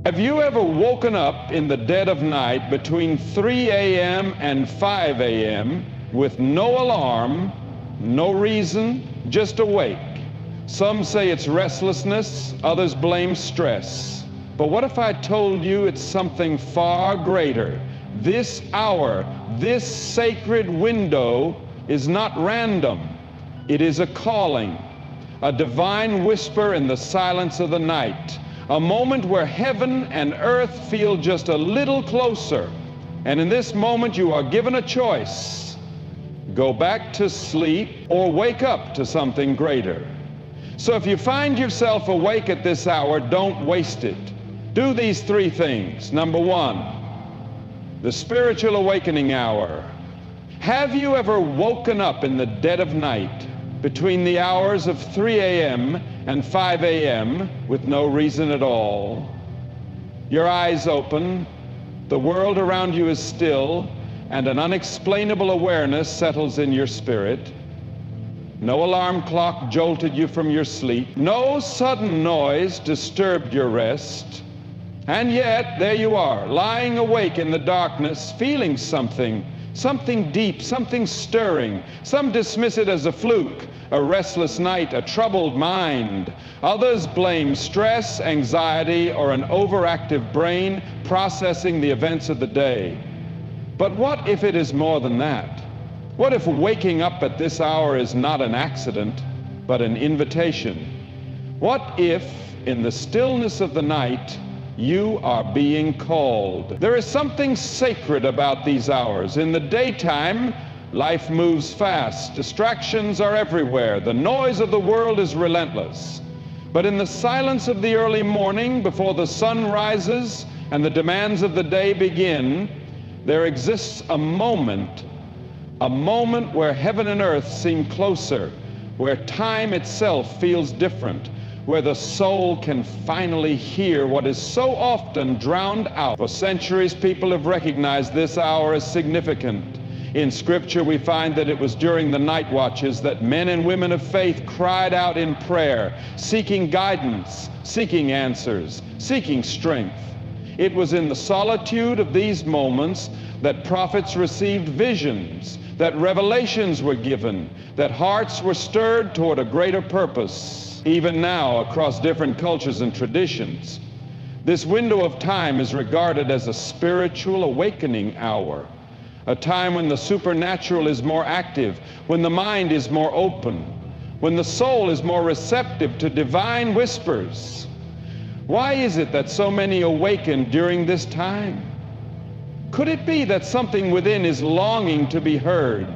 Have you ever woken up in the dead of night between 3 a.m. and 5 a.m. with no alarm, no reason, just awake? Some say it's restlessness, others blame stress. But what if I told you it's something far greater? This hour, this sacred window is not random. It is a calling, a divine whisper in the silence of the night, a moment where heaven and earth feel just a little closer. And in this moment you are given a choice: go back to sleep or wake up to something greater. So if you find yourself awake at this hour, don't waste it. Do these three things. Number one, the spiritual awakening hour. Have you ever woken up in the dead of night between the hours of 3 a.m. and 5 a.m. with no reason at all? Your eyes open, the world around you is still, and an unexplainable awareness settles in your spirit. No alarm clock jolted you from your sleep. No sudden noise disturbed your rest. And yet, there you are, lying awake in the darkness, feeling something deep, something stirring. Some dismiss it as a fluke, a restless night, a troubled mind. Others blame stress, anxiety, or an overactive brain processing the events of the day. But what if it is more than that? What if waking up at this hour is not an accident, but an invitation? What if, in the stillness of the night, you are being called? There is something sacred about these hours. In the daytime, life moves fast. Distractions are everywhere. The noise of the world is relentless. But in the silence of the early morning, before the sun rises and the demands of the day begin, there exists a moment where heaven and earth seem closer, where time itself feels different, where the soul can finally hear what is so often drowned out. For centuries, people have recognized this hour as significant. In Scripture, we find that it was during the night watches that men and women of faith cried out in prayer, seeking guidance, seeking answers, seeking strength. It was in the solitude of these moments that prophets received visions, that revelations were given, that hearts were stirred toward a greater purpose. Even now, across different cultures and traditions, this window of time is regarded as a spiritual awakening hour, a time when the supernatural is more active, when the mind is more open, when the soul is more receptive to divine whispers. Why is it that so many awaken during this time? Could it be that something within is longing to be heard?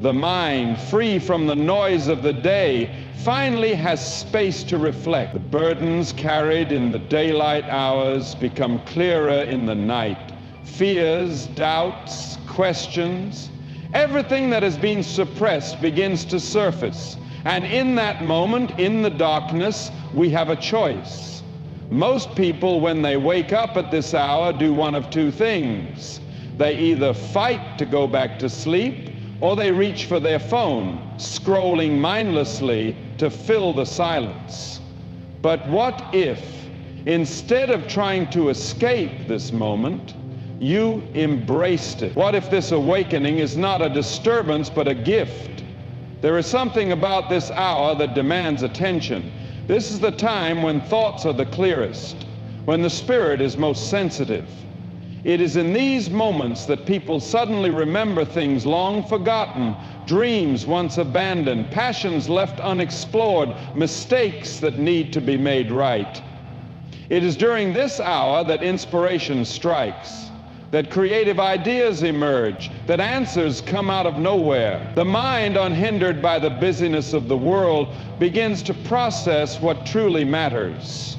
The mind, free from the noise of the day, finally has space to reflect. The burdens carried in the daylight hours become clearer in the night. Fears, doubts, questions, everything that has been suppressed begins to surface. And in that moment, in the darkness, we have a choice. Most people, when they wake up at this hour, do one of two things. They either fight to go back to sleep, or they reach for their phone, scrolling mindlessly to fill the silence. But what if, instead of trying to escape this moment, you embraced it? What if this awakening is not a disturbance, but a gift? There is something about this hour that demands attention. This is the time when thoughts are the clearest, when the spirit is most sensitive. It is in these moments that people suddenly remember things long forgotten, dreams once abandoned, passions left unexplored, mistakes that need to be made right. It is during this hour that inspiration strikes, that creative ideas emerge, that answers come out of nowhere. The mind, unhindered by the busyness of the world, begins to process what truly matters.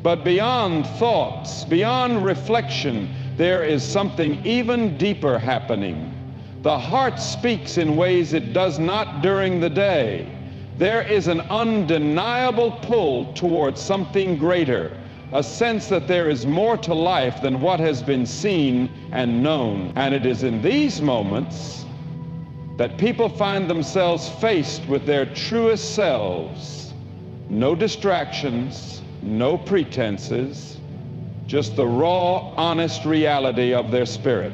But beyond thoughts, beyond reflection, there is something even deeper happening. The heart speaks in ways it does not during the day. There is an undeniable pull towards something greater, a sense that there is more to life than what has been seen and known. And it is in these moments that people find themselves faced with their truest selves. No distractions, no pretenses, just the raw, honest reality of their spirit.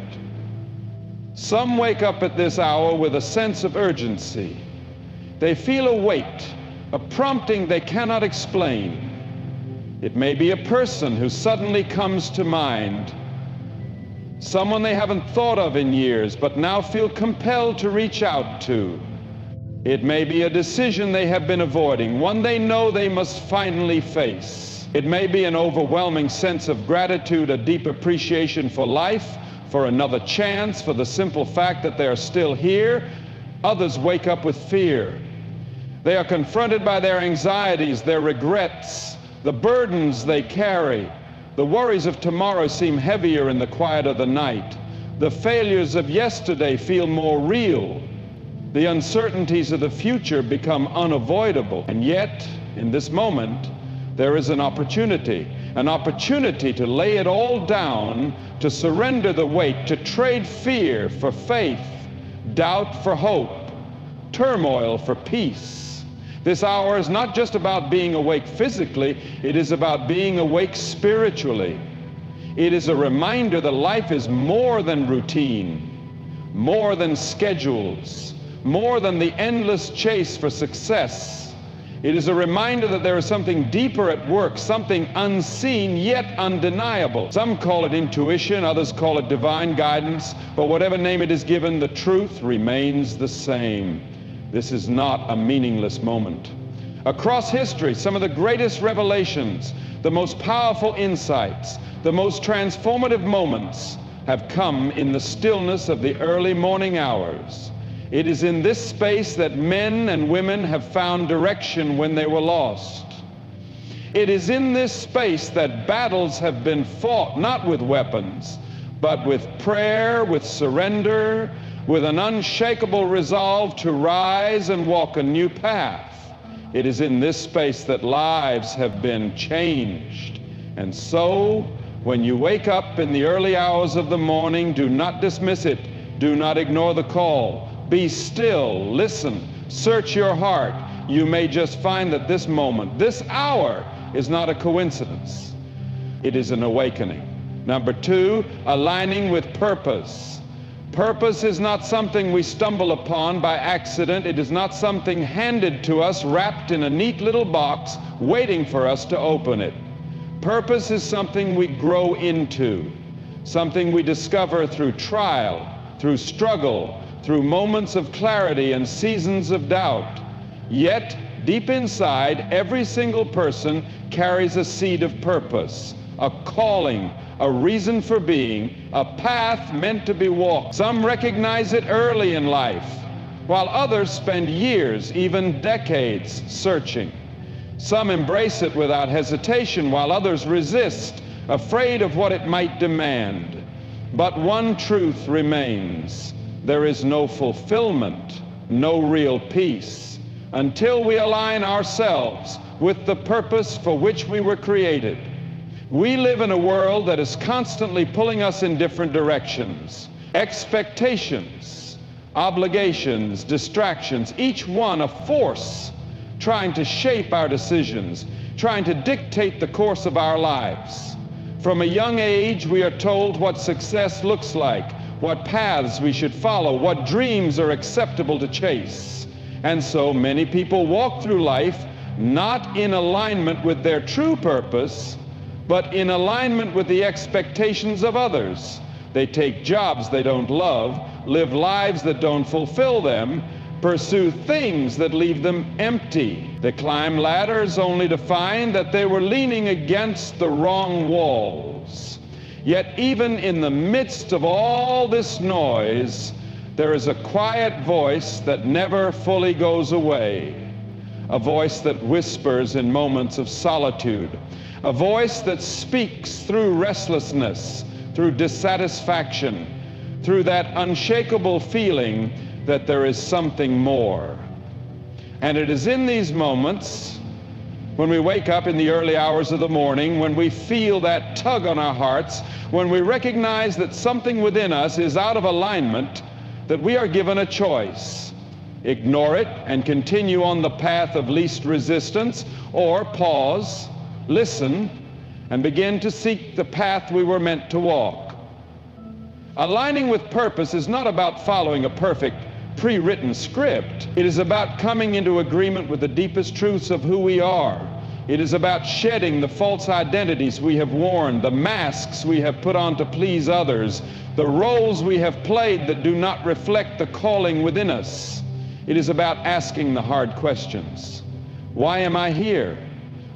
Some wake up at this hour with a sense of urgency. They feel a weight, a prompting they cannot explain. It may be a person who suddenly comes to mind, someone they haven't thought of in years but now feel compelled to reach out to. It may be a decision they have been avoiding, one they know they must finally face. It may be an overwhelming sense of gratitude, a deep appreciation for life, for another chance, for the simple fact that they are still here. Others wake up with fear. They are confronted by their anxieties, their regrets, the burdens they carry. The worries of tomorrow seem heavier in the quiet of the night. The failures of yesterday feel more real. The uncertainties of the future become unavoidable. And yet, in this moment, there is an opportunity to lay it all down, to surrender the weight, to trade fear for faith, doubt for hope, turmoil for peace. This hour is not just about being awake physically, it is about being awake spiritually. It is a reminder that life is more than routine, more than schedules, more than the endless chase for success. It is a reminder that there is something deeper at work, something unseen yet undeniable. Some call it intuition, others call it divine guidance, but whatever name it is given, the truth remains the same. This is not a meaningless moment. Across history, some of the greatest revelations, the most powerful insights, the most transformative moments have come in the stillness of the early morning hours. It is in this space that men and women have found direction when they were lost. It is in this space that battles have been fought, not with weapons, but with prayer, with surrender, with an unshakable resolve to rise and walk a new path. It is in this space that lives have been changed. And so, when you wake up in the early hours of the morning, do not dismiss it. Do not ignore the call. Be still, listen, search your heart. You may just find that this moment, this hour, is not a coincidence. It is an awakening. Number two, aligning with purpose. Purpose is not something we stumble upon by accident. It is not something handed to us wrapped in a neat little box waiting for us to open it. Purpose is something we grow into, something we discover through trial, through struggle, through moments of clarity and seasons of doubt. Yet, deep inside, every single person carries a seed of purpose, a calling, a reason for being, a path meant to be walked. Some recognize it early in life, while others spend years, even decades, searching. Some embrace it without hesitation, while others resist, afraid of what it might demand. But one truth remains: there is no fulfillment, no real peace, until we align ourselves with the purpose for which we were created. We live in a world that is constantly pulling us in different directions. Expectations, obligations, distractions, each one a force trying to shape our decisions, trying to dictate the course of our lives. From a young age, we are told what success looks like, what paths we should follow, what dreams are acceptable to chase. And so many people walk through life not in alignment with their true purpose, but in alignment with the expectations of others. They take jobs they don't love, live lives that don't fulfill them, pursue things that leave them empty. They climb ladders only to find that they were leaning against the wrong walls. Yet even in the midst of all this noise, there is a quiet voice that never fully goes away, a voice that whispers in moments of solitude, a voice that speaks through restlessness, through dissatisfaction, through that unshakable feeling that there is something more. And it is in these moments, when we wake up in the early hours of the morning, when we feel that tug on our hearts, when we recognize that something within us is out of alignment, that we are given a choice. Ignore it and continue on the path of least resistance, or pause, listen, and begin to seek the path we were meant to walk. Aligning with purpose is not about following a perfect pre-written script. It is about coming into agreement with the deepest truths of who we are. It is about shedding the false identities we have worn, the masks we have put on to please others, the roles we have played that do not reflect the calling within us. It is about asking the hard questions. Why am I here?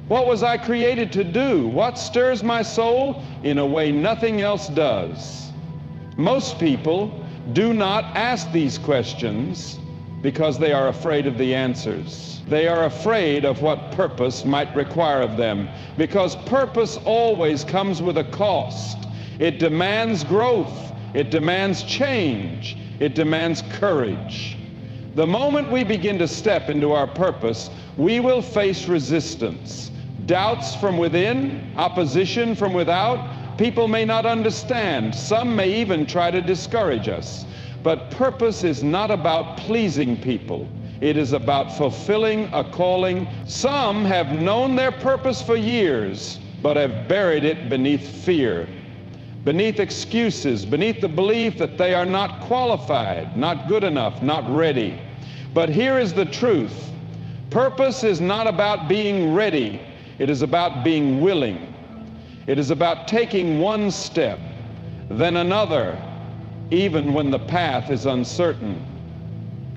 What was I created to do? What stirs my soul in a way nothing else does? Most people do not ask these questions because they are afraid of the answers. They are afraid of what purpose might require of them, because purpose always comes with a cost. It demands growth. It demands change. It demands courage. The moment we begin to step into our purpose, we will face resistance, doubts from within, opposition from without. People may not understand. Some may even try to discourage us. But purpose is not about pleasing people. It is about fulfilling a calling. Some have known their purpose for years, but have buried it beneath fear, beneath excuses, beneath the belief that they are not qualified, not good enough, not ready. But here is the truth. Purpose is not about being ready. It is about being willing. It is about taking one step, then another, even when the path is uncertain.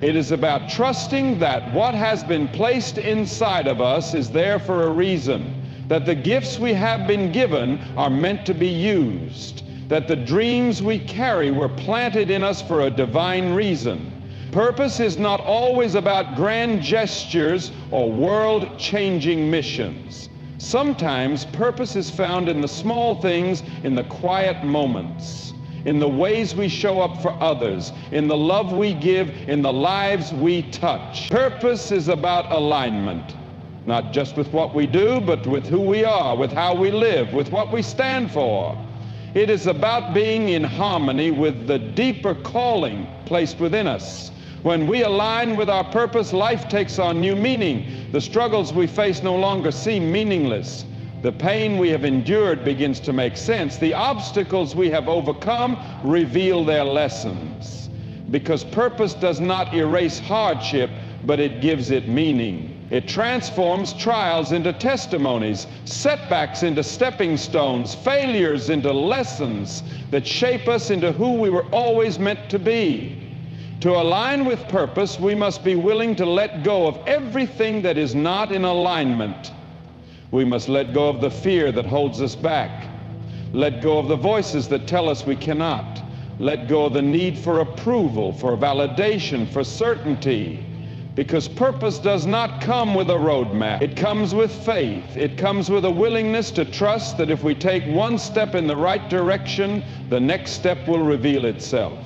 It is about trusting that what has been placed inside of us is there for a reason, that the gifts we have been given are meant to be used, that the dreams we carry were planted in us for a divine reason. Purpose is not always about grand gestures or world-changing missions. Sometimes purpose is found in the small things, in the quiet moments, in the ways we show up for others, in the love we give, in the lives we touch. Purpose is about alignment, not just with what we do, but with who we are, with how we live, with what we stand for. It is about being in harmony with the deeper calling placed within us. When we align with our purpose, life takes on new meaning. The struggles we face no longer seem meaningless. The pain we have endured begins to make sense. The obstacles we have overcome reveal their lessons. Because purpose does not erase hardship, but it gives it meaning. It transforms trials into testimonies, setbacks into stepping stones, failures into lessons that shape us into who we were always meant to be. To align with purpose, we must be willing to let go of everything that is not in alignment. We must let go of the fear that holds us back. Let go of the voices that tell us we cannot. Let go of the need for approval, for validation, for certainty. Because purpose does not come with a roadmap. It comes with faith. It comes with a willingness to trust that if we take one step in the right direction, the next step will reveal itself.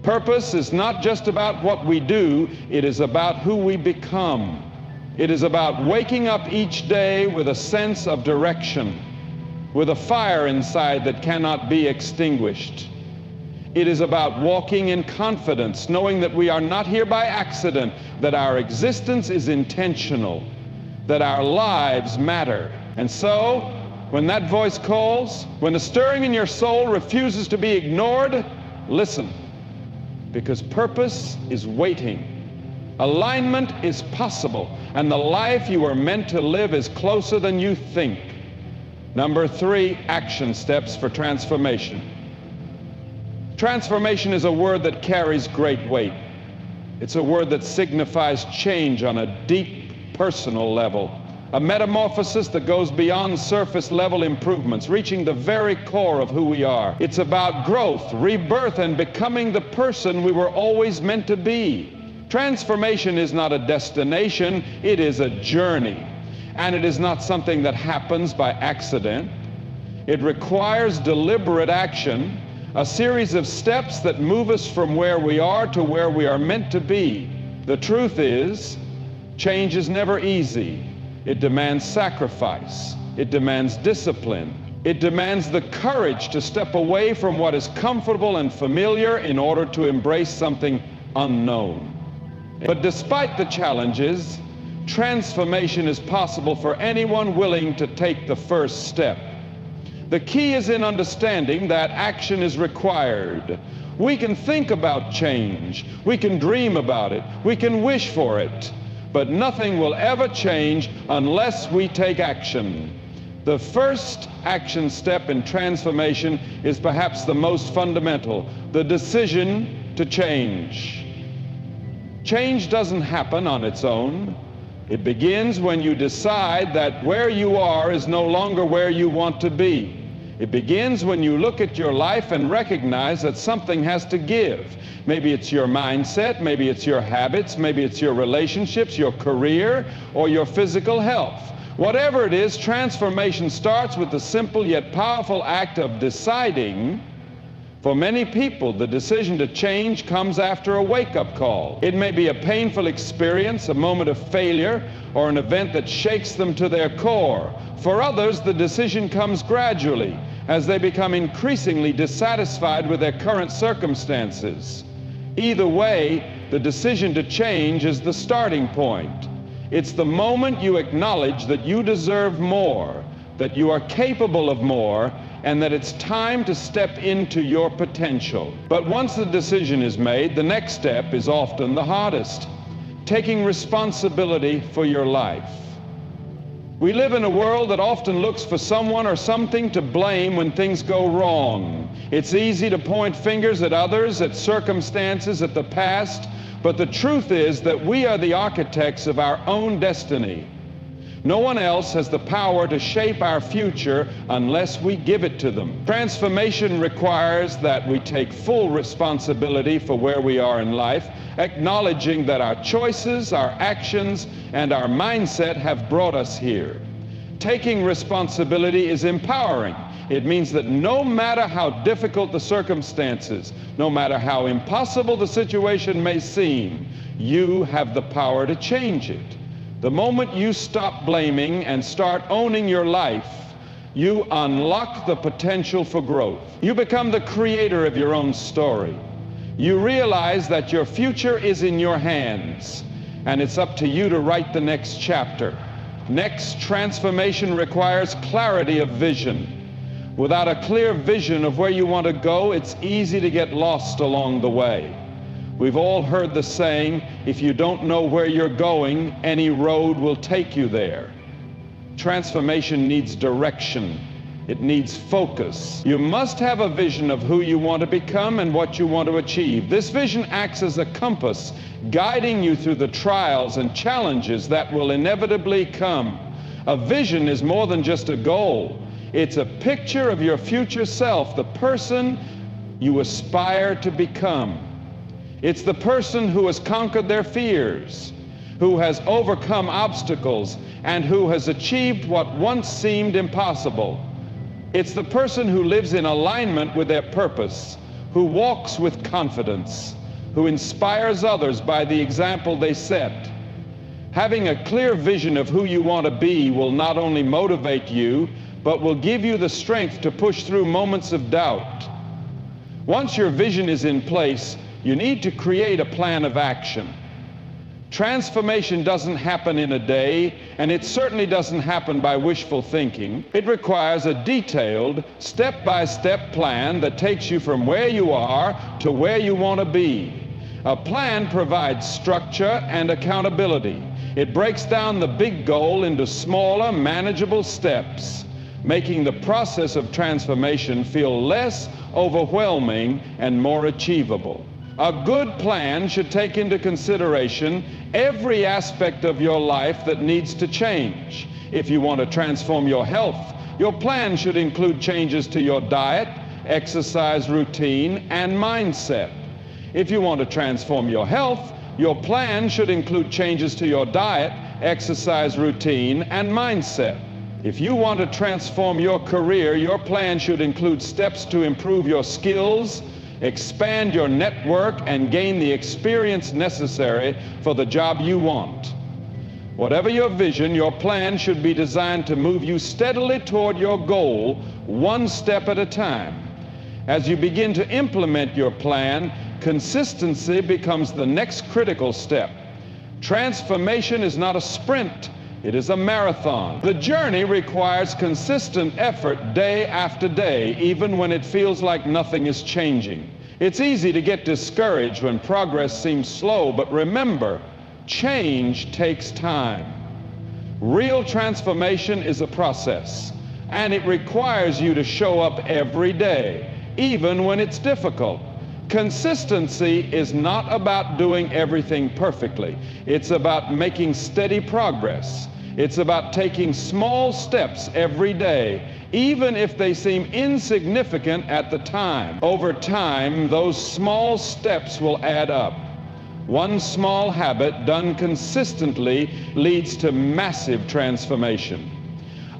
Purpose is not just about what we do, it is about who we become. It is about waking up each day with a sense of direction, with a fire inside that cannot be extinguished. It is about walking in confidence, knowing that we are not here by accident, that our existence is intentional, that our lives matter. And so, when that voice calls, when the stirring in your soul refuses to be ignored, listen, because purpose is waiting. Alignment is possible, and the life you are meant to live is closer than you think. Number 3, action steps for transformation. Transformation is a word that carries great weight. It's a word that signifies change on a deep personal level, a metamorphosis that goes beyond surface level improvements, reaching the very core of who we are. It's about growth, rebirth, and becoming the person we were always meant to be. Transformation is not a destination, it is a journey. And it is not something that happens by accident. It requires deliberate action, a series of steps that move us from where we are to where we are meant to be. The truth is, change is never easy. It demands sacrifice. It demands discipline. It demands the courage to step away from what is comfortable and familiar in order to embrace something unknown. But despite the challenges, transformation is possible for anyone willing to take the first step. The key is in understanding that action is required. We can think about change, we can dream about it, we can wish for it, but nothing will ever change unless we take action. The first action step in transformation is perhaps the most fundamental, the decision to change. Change doesn't happen on its own. It begins when you decide that where you are is no longer where you want to be. It begins when you look at your life and recognize that something has to give. Maybe it's your mindset, maybe it's your habits, maybe it's your relationships, your career, or your physical health. Whatever it is, transformation starts with the simple yet powerful act of deciding. For many people, the decision to change comes after a wake-up call. It may be a painful experience, a moment of failure, or an event that shakes them to their core. For others, the decision comes gradually as they become increasingly dissatisfied with their current circumstances. Either way, the decision to change is the starting point. It's the moment you acknowledge that you deserve more, that you are capable of more, and that it's time to step into your potential. But once the decision is made, the next step is often the hardest: taking responsibility for your life. We live in a world that often looks for someone or something to blame when things go wrong. It's easy to point fingers at others, at circumstances, at the past, but the truth is that we are the architects of our own destiny. No one else has the power to shape our future unless we give it to them. Transformation requires that we take full responsibility for where we are in life, acknowledging that our choices, our actions, and our mindset have brought us here. Taking responsibility is empowering. It means that no matter how difficult the circumstances, no matter how impossible the situation may seem, you have the power to change it. The moment you stop blaming and start owning your life, you unlock the potential for growth. You become the creator of your own story. You realize that your future is in your hands, and it's up to you to write the next chapter. Next, transformation requires clarity of vision. Without a clear vision of where you want to go, it's easy to get lost along the way. We've all heard the saying, if you don't know where you're going, any road will take you there. Transformation needs direction. It needs focus. You must have a vision of who you want to become and what you want to achieve. This vision acts as a compass, guiding you through the trials and challenges that will inevitably come. A vision is more than just a goal. It's a picture of your future self, the person you aspire to become. It's the person who has conquered their fears, who has overcome obstacles, and who has achieved what once seemed impossible. It's the person who lives in alignment with their purpose, who walks with confidence, who inspires others by the example they set. Having a clear vision of who you want to be will not only motivate you, but will give you the strength to push through moments of doubt. Once your vision is in place, you need to create a plan of action. Transformation doesn't happen in a day, and it certainly doesn't happen by wishful thinking. It requires a detailed, step-by-step plan that takes you from where you are to where you want to be. A plan provides structure and accountability. It breaks down the big goal into smaller, manageable steps, making the process of transformation feel less overwhelming and more achievable. A good plan should take into consideration every aspect of your life that needs to change. If you want to transform your health, your plan should include changes to your diet, exercise routine, and mindset. If you want to transform your health, your plan should include changes to your diet, exercise routine, and mindset. If you want to transform your career, your plan should include steps to improve your skills, expand your network, and gain the experience necessary for the job you want. Whatever your vision, your plan should be designed to move you steadily toward your goal, one step at a time. As you begin to implement your plan, consistency becomes the next critical step. Transformation is not a sprint, It is a marathon. The journey requires consistent effort day after day, even when it feels like nothing is changing. It's easy to get discouraged when progress seems slow, but remember, change takes time. Real transformation is a process, and it requires you to show up every day, even when it's difficult. Consistency is not about doing everything perfectly. It's about making steady progress. It's about taking small steps every day, even if they seem insignificant at the time. Over time, those small steps will add up. One small habit done consistently leads to massive transformation.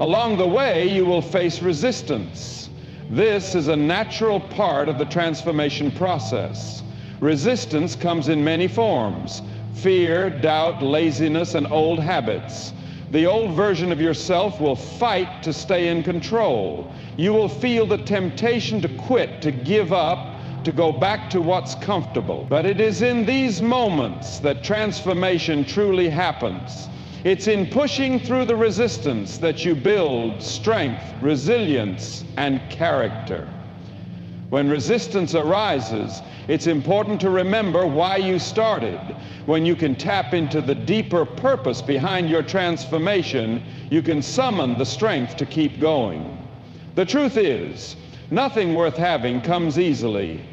Along the way, you will face resistance. This is a natural part of the transformation process. Resistance comes in many forms: fear, doubt, laziness, and old habits. The old version of yourself will fight to stay in control. You will feel the temptation to quit, to give up, to go back to what's comfortable. But it is in these moments that transformation truly happens. It's in pushing through the resistance that you build strength, resilience, and character. When resistance arises, it's important to remember why you started. When you can tap into the deeper purpose behind your transformation, you can summon the strength to keep going. The truth is, nothing worth having comes easily.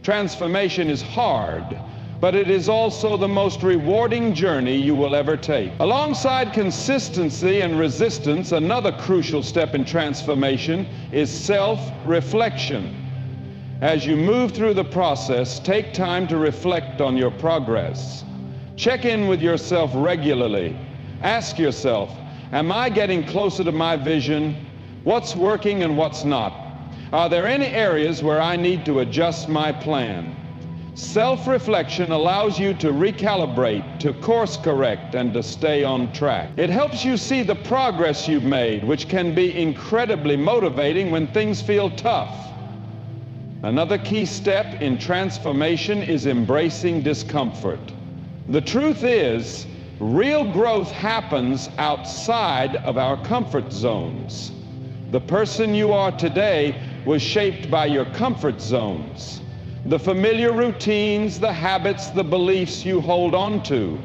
Transformation is hard, but it is also the most rewarding journey you will ever take. Alongside consistency and resistance, another crucial step in transformation is self-reflection. As you move through the process, take time to reflect on your progress. Check in with yourself regularly. Ask yourself, am I getting closer to my vision? What's working and what's not? Are there any areas where I need to adjust my plan? Self-reflection allows you to recalibrate, to course correct, and to stay on track. It helps you see the progress you've made, which can be incredibly motivating when things feel tough. Another key step in transformation is embracing discomfort. The truth is, real growth happens outside of our comfort zones. The person you are today was shaped by your comfort zones, the familiar routines, the habits, the beliefs you hold on to.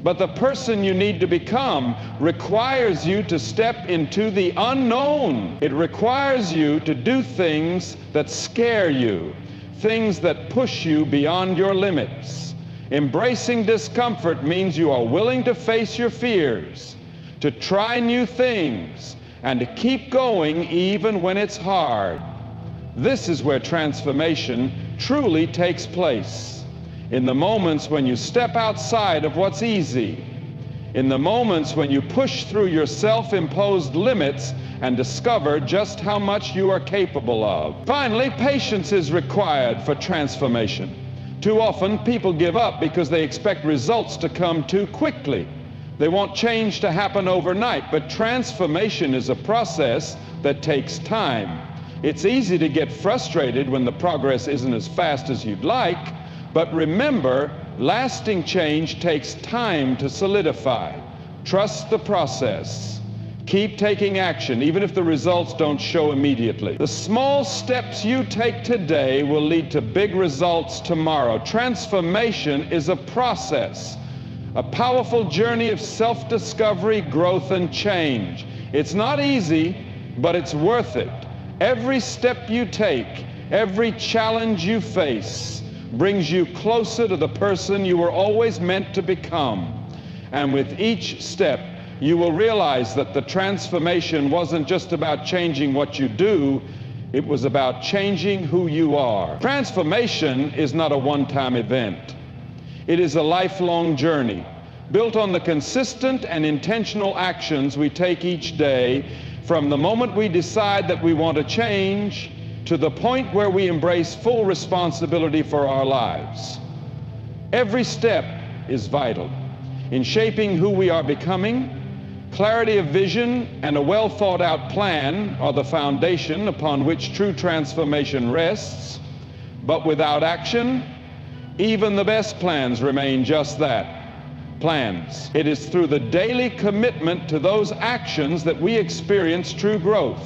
But the person you need to become requires you to step into the unknown. It requires you to do things that scare you, things that push you beyond your limits. Embracing discomfort means you are willing to face your fears, to try new things, and to keep going even when it's hard. This is where transformation truly takes place. In the moments when you step outside of what's easy, in the moments when you push through your self-imposed limits and discover just how much you are capable of. Finally, patience is required for transformation. Too often, people give up because they expect results to come too quickly. They want change to happen overnight, but transformation is a process that takes time. It's easy to get frustrated when the progress isn't as fast as you'd like, but remember, lasting change takes time to solidify. Trust the process. Keep taking action, even if the results don't show immediately. The small steps you take today will lead to big results tomorrow. Transformation is a process, a powerful journey of self-discovery, growth, and change. It's not easy, but it's worth it. Every step you take, every challenge you face, brings you closer to the person you were always meant to become. And with each step, you will realize that the transformation wasn't just about changing what you do, it was about changing who you are. Transformation is not a one-time event. It is a lifelong journey, built on the consistent and intentional actions we take each day, from the moment we decide that we want to change to the point where we embrace full responsibility for our lives. Every step is vital. In shaping who we are becoming, clarity of vision and a well-thought-out plan are the foundation upon which true transformation rests. But without action, even the best plans remain just that, plans. It is through the daily commitment to those actions that we experience true growth.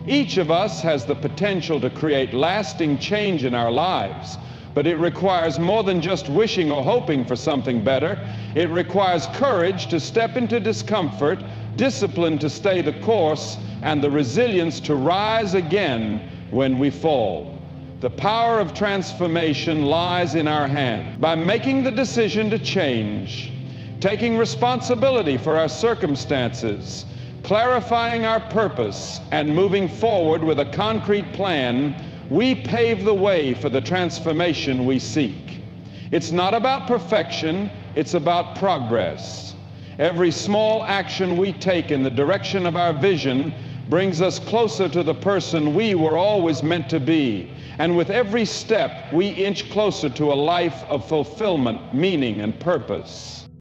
Each of us has the potential to create lasting change in our lives, but it requires more than just wishing or hoping for something better. It requires courage to step into discomfort, discipline to stay the course, and the resilience to rise again when we fall. The power of transformation lies in our hands. By making the decision to change, taking responsibility for our circumstances, clarifying our purpose, and moving forward with a concrete plan, we pave the way for the transformation we seek. It's not about perfection, it's about progress. Every small action we take in the direction of our vision brings us closer to the person we were always meant to be. And with every step, we inch closer to a life of fulfillment, meaning, and purpose.